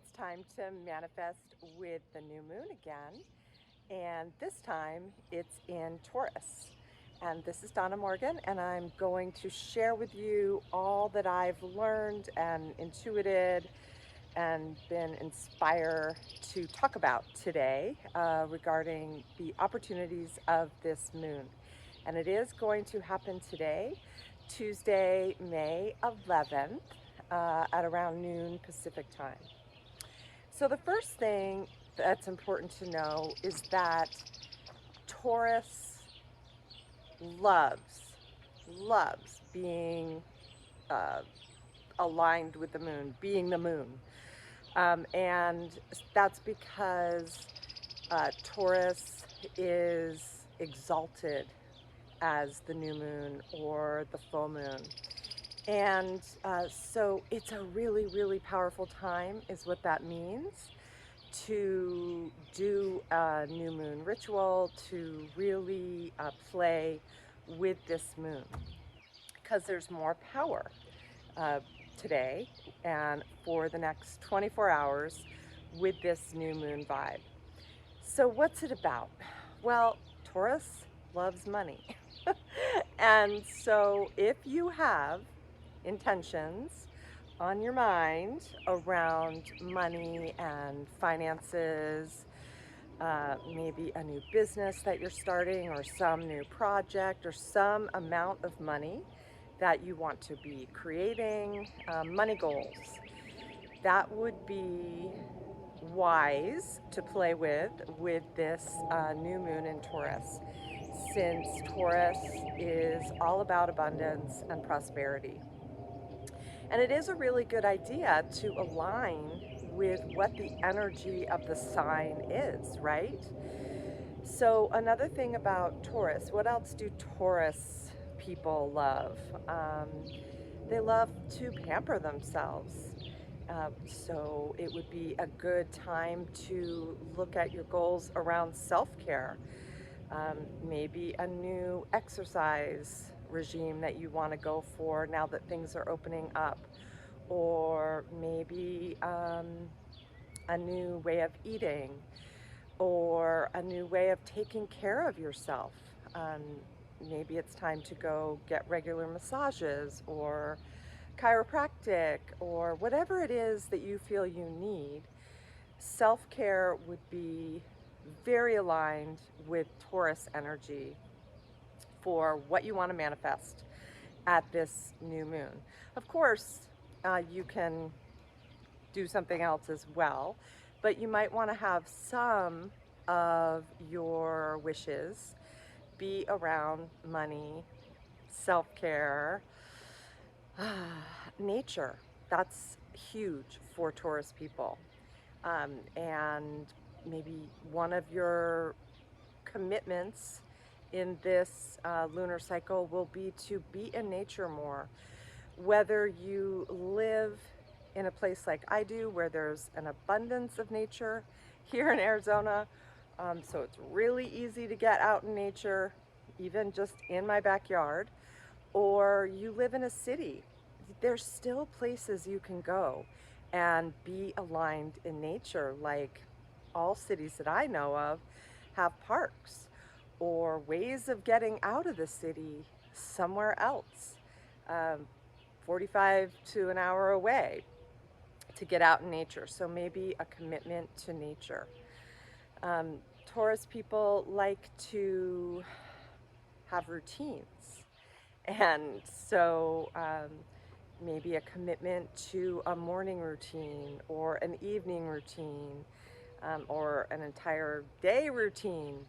it's time to manifest with the new moon again, and this time it's in Taurus. And this is Donna Morgan, and I'm going to share with you all that I've learned and intuited and been inspired to talk about today regarding the opportunities of this moon. And it is going to happen today, Tuesday, May 11th, at around noon Pacific time. So the first thing that's important to know is that Taurus loves being aligned with the moon, being the moon. And that's because Taurus is exalted as the new moon or the full moon. And so it's a really, really powerful time is what that means, to do a new moon ritual, to really play with this moon, because there's more power today and for the next 24 hours with this new moon vibe. So what's it about? Well, Taurus loves money. And so if you have intentions on your mind around money and finances, maybe a new business that you're starting or some new project or some amount of money that you want to be creating, money goals, that would be wise to play with this new moon in Taurus, since Taurus is all about abundance and prosperity. And it is a really good idea to align with what the energy of the sign is, right? So another thing about Taurus, what else do Taurus people love? They love to pamper themselves. So it would be a good time to look at your goals around self-care. Maybe a new exercise regime that you want to go for now that things are opening up, or maybe a new way of eating, or a new way of taking care of yourself. Maybe it's time to go get regular massages or chiropractic or whatever it is that you feel you need. Self-care would be very aligned with Taurus energy for what you want to manifest at this new moon. Of course, you can do something else as well, but you might want to have some of your wishes be around money, self-care, nature. That's huge for Taurus people. And maybe one of your commitments in this lunar cycle will be to be in nature more. Whether you live in a place like I do, where there's an abundance of nature here in Arizona, so it's really easy to get out in nature, even just in my backyard, or you live in a city, there's still places you can go and be aligned in nature. Like all cities that I know of have parks or ways of getting out of the city somewhere else, 45 to an hour away, to get out in nature. So maybe a commitment to nature. Taurus people like to have routines, and so maybe a commitment to a morning routine or an evening routine, or an entire day routine.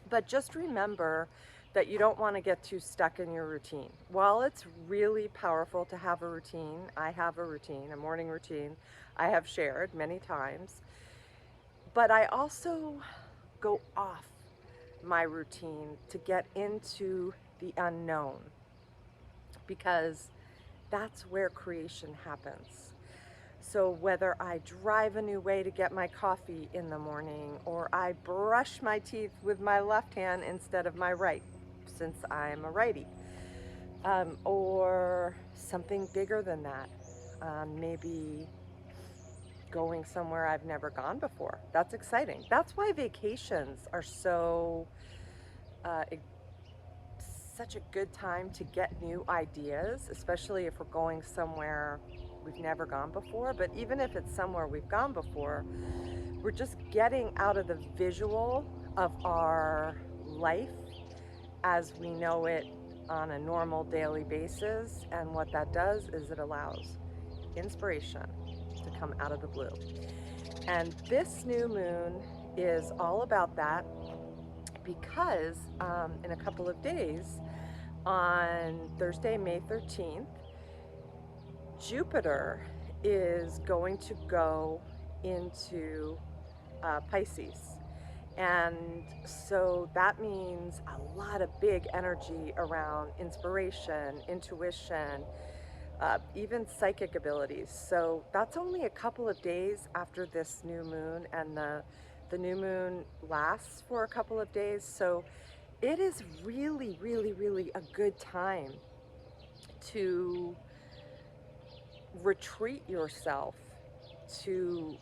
But just remember that you don't want to get too stuck in your routine. While it's really powerful to have a routine, I have a routine, a morning routine I have shared many times, but I also go off my routine to get into the unknown, because that's where creation happens. So whether I drive a new way to get my coffee in the morning, or I brush my teeth with my left hand instead of my right, since I'm a righty, or something bigger than that, maybe going somewhere I've never gone before. That's exciting. That's why vacations are so such a good time to get new ideas, especially if we're going somewhere we've never gone before. But even if it's somewhere we've gone before, we're just getting out of the visual of our life as we know it on a normal daily basis. And what that does is it allows inspiration to come out of the blue. And this new moon is all about that, because in a couple of days, on Thursday, May 13th, Jupiter is going to go into Pisces. And so that means a lot of big energy around inspiration, intuition, even psychic abilities. So that's only a couple of days after this new moon, and the new moon lasts for a couple of days. So it is really, really, really a good time to retreat yourself, to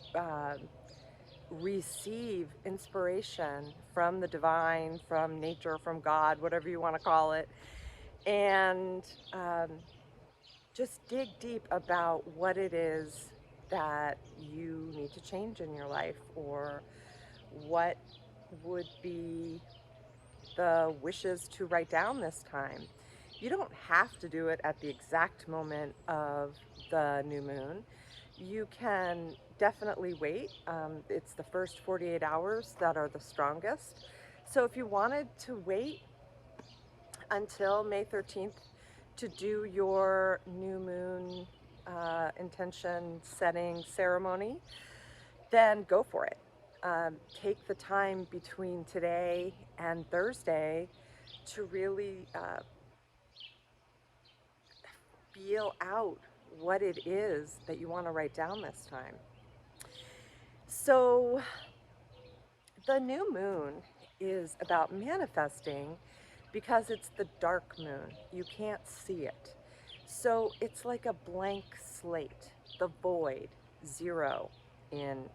receive inspiration from the divine, from nature, from God, whatever you want to call it, and just dig deep about what it is that you need to change in your life, or what would be the wishes to write down this time. You don't have to do it at the exact moment of the new moon. You can definitely wait. It's the first 48 hours that are the strongest. So if you wanted to wait until May 13th to do your new moon intention setting ceremony, then go for it. Take the time between today and Thursday to really feel out what it is that you want to write down this time. So the new moon is about manifesting, because it's the dark moon. You can't see it. So it's like a blank slate, the void, zero in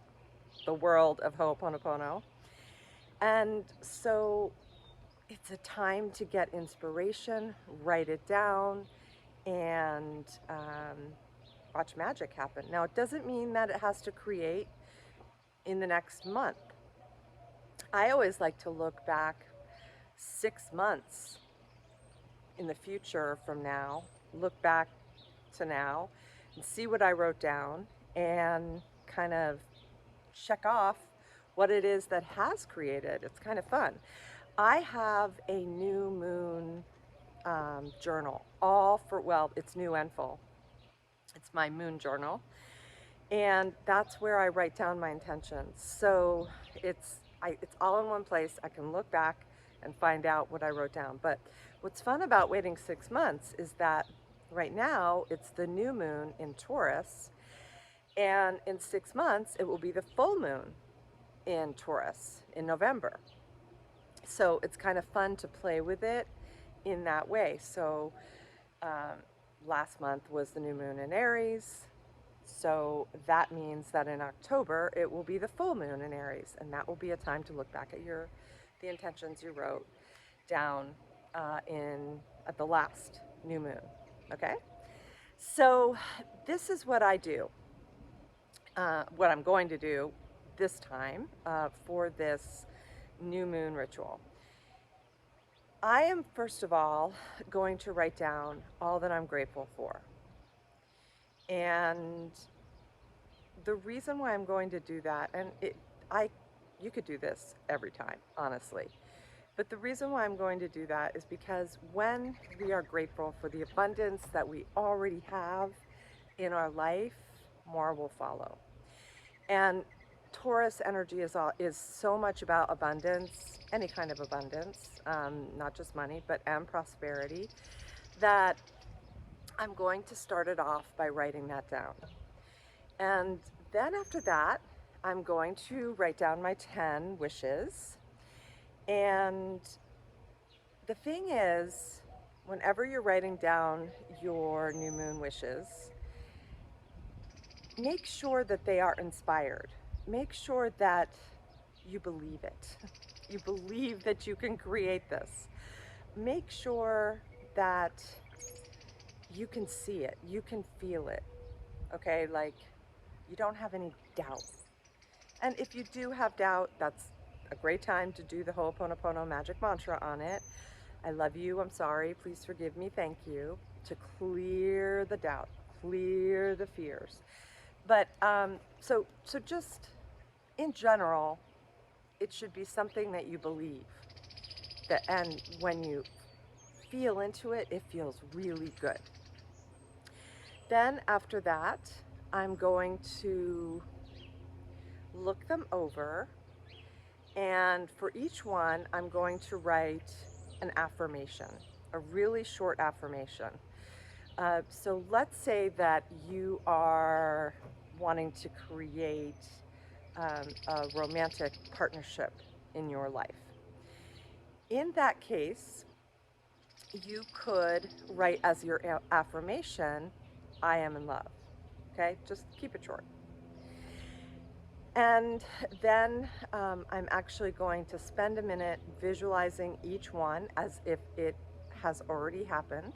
the world of Ho'oponopono. And so it's a time to get inspiration, write it down, and watch magic happen. Now, it doesn't mean that it has to create in the next month. I always like to look back 6 months in the future from now, look back to now, and see what I wrote down, and kind of check off what it is that has created. It's kind of fun. I have a new moon journal, all for, well, it's new and full. It's my moon journal, and that's where I write down my intentions. So it's all in one place. I can look back and find out what I wrote down. But what's fun about waiting 6 months is that right now it's the new moon in Taurus, and in 6 months it will be the full moon in Taurus in November. So it's kind of fun to play with it in that way. So last month was the new moon in Aries. So that means that in October it will be the full moon in Aries, and that will be a time to look back at the intentions you wrote down at the last new moon. Okay, so this is what I do. What I'm going to do this time for this new moon ritual. I am first of all going to write down all that I'm grateful for. And the reason why I'm going to do that, and you could do this every time, honestly, but the reason why I'm going to do that is because when we are grateful for the abundance that we already have in our life, more will follow. And Taurus energy is so much about abundance, any kind of abundance, not just money, and prosperity, that I'm going to start it off by writing that down. And then after that, I'm going to write down my 10 wishes. And the thing is, whenever you're writing down your new moon wishes, make sure that they are inspired. Make sure that you believe it. You believe that you can create this. Make sure that you can see it, you can feel it, okay? Like you don't have any doubt. And if you do have doubt, that's a great time to do the Ho'oponopono magic mantra on it. I love you, I'm sorry, please forgive me, thank you, to clear the doubt, clear the fears. But so just in general, it should be something that you believe. That, and when you feel into it, it feels really good. Then after that, I'm going to look them over, and for each one, I'm going to write an affirmation, a really short affirmation. So let's say that you are wanting to create a romantic partnership in your life. In that case, you could write as your affirmation, I am in love. Okay, just keep it short. And then I'm actually going to spend a minute visualizing each one as if it has already happened.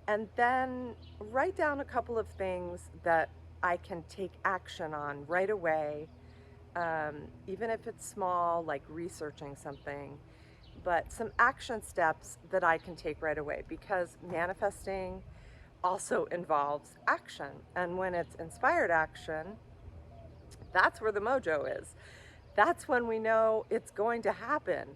And then write down a couple of things that I can take action on right away, even if it's small, like researching something, but some action steps that I can take right away, because manifesting also involves action. And when it's inspired action, that's where the mojo is. That's when we know it's going to happen,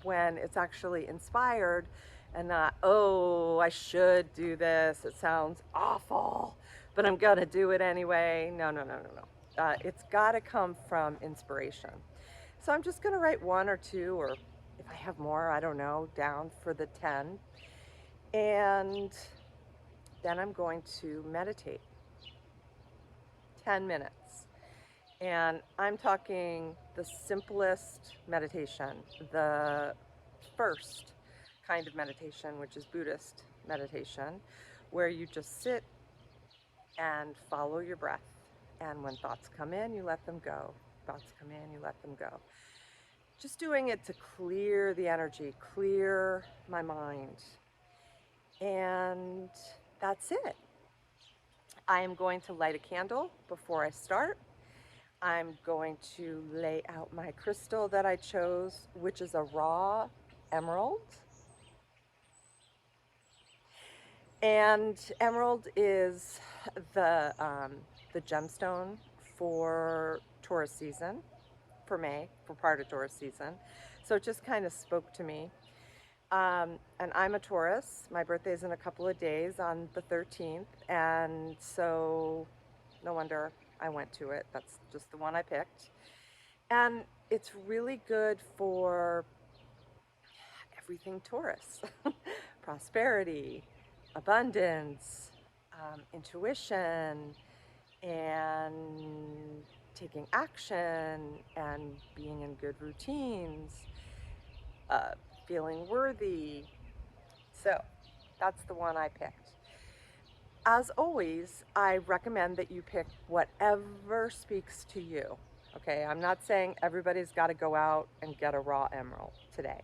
when it's actually inspired and not, oh, I should do this. It sounds awful, but I'm going to do it anyway. No, no, no, no, no. It's got to come from inspiration. So I'm just going to write one or two, or if I have more, I don't know, down for the 10. And then I'm going to meditate 10 minutes. And I'm talking the simplest meditation, the first kind of meditation, which is Buddhist meditation, where you just sit and follow your breath. And when thoughts come in, you let them go. Thoughts come in, you let them go. Just doing it to clear the energy, clear my mind. And that's it. I am going to light a candle before I start. I'm going to lay out my crystal that I chose, which is a raw emerald. And emerald is the gemstone for Taurus season, for May, for part of Taurus season. So it just kind of spoke to me. And I'm a Taurus. My birthday's in a couple of days on the 13th. And so no wonder I went to it. That's just the one I picked. And it's really good for everything Taurus. Prosperity, abundance, intuition, and taking action, and being in good routines, feeling worthy. So that's the one I picked. As always, I recommend that you pick whatever speaks to you. Okay, I'm not saying everybody's got to go out and get a raw emerald today.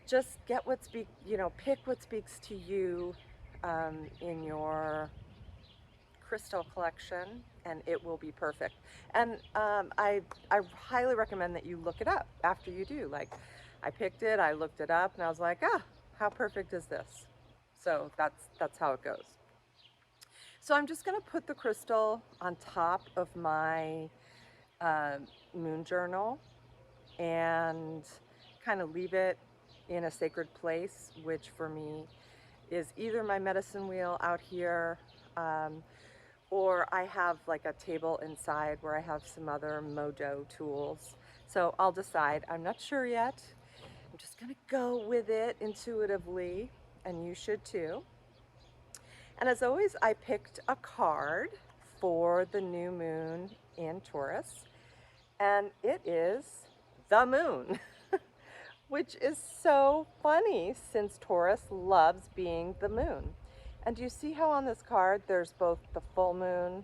Just get pick what speaks to you in your crystal collection, and it will be perfect. And I highly recommend that you look it up after you do. Like, I picked it, I looked it up, and I was like, how perfect is this? So that's how it goes. So I'm just going to put the crystal on top of my moon journal and kind of leave it in a sacred place, which for me is either my medicine wheel out here, or I have like a table inside where I have some other Mojo tools. So I'll decide. I'm not sure yet. I'm just going to go with it intuitively, and you should too. And as always, I picked a card for the new moon in Taurus, and it is the moon, which is so funny since Taurus loves being the moon. And do you see how on this card there's both the full moon,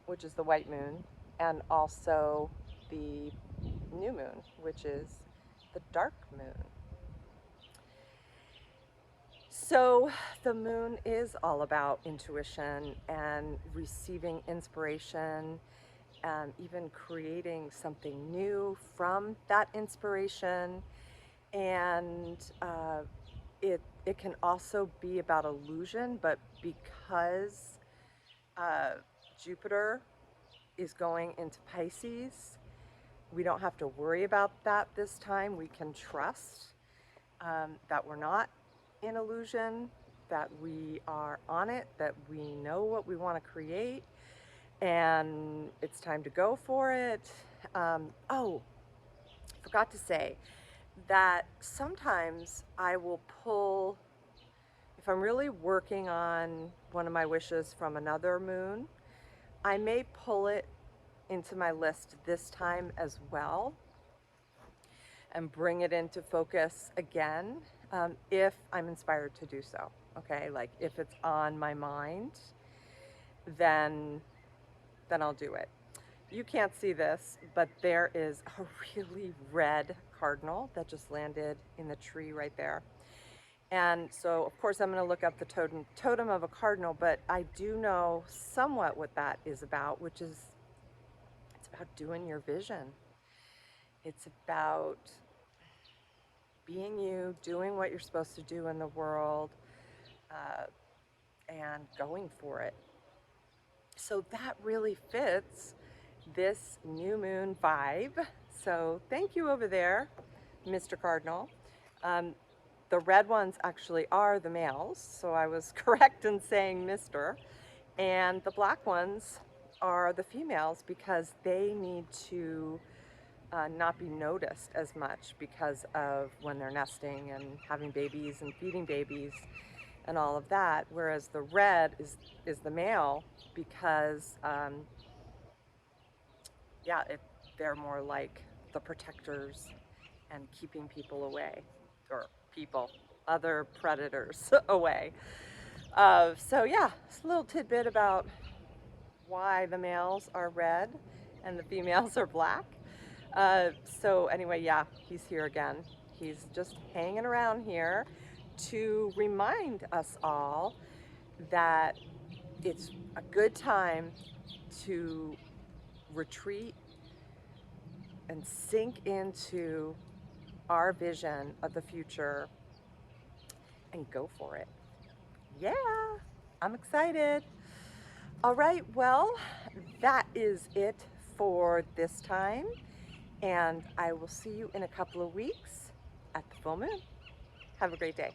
which is the white moon, and also the new moon, which is the dark moon. So the moon is all about intuition and receiving inspiration and even creating something new from that inspiration. And it can also be about illusion, but because Jupiter is going into Pisces, we don't have to worry about that this time. We can trust that we're not in illusion, that we are on it, that we know what we want to create, and it's time to go for it. Oh, forgot to say that sometimes I will pull, if I'm really working on one of my wishes from another moon, I may pull it into my list this time as well and bring it into focus again, if I'm inspired to do so. Okay, like if it's on my mind, then I'll do it. You can't see this, but there is a really red cardinal that just landed in the tree right there. And so, of course, I'm going to look up the totem of a cardinal, but I do know somewhat what that is about, which is it's about doing your vision. It's about being you, doing what you're supposed to do in the world, and going for it. So that really fits this new moon vibe. So thank you over there, Mr. Cardinal. The red ones actually are the males, so I was correct in saying Mr. And the black ones are the females because they need to not be noticed as much because of when they're nesting and having babies and feeding babies and all of that, whereas the red is the male because they're more like the protectors and keeping people away, or other predators away. So yeah, it's a little tidbit about why the males are red and the females are black. So anyway, yeah, he's here again. He's just hanging around here to remind us all that it's a good time to retreat and sink into our vision of the future and go for it. Yeah, I'm excited. All right, well, that is it for this time, and I will see you in a couple of weeks at the full moon. Have a great day.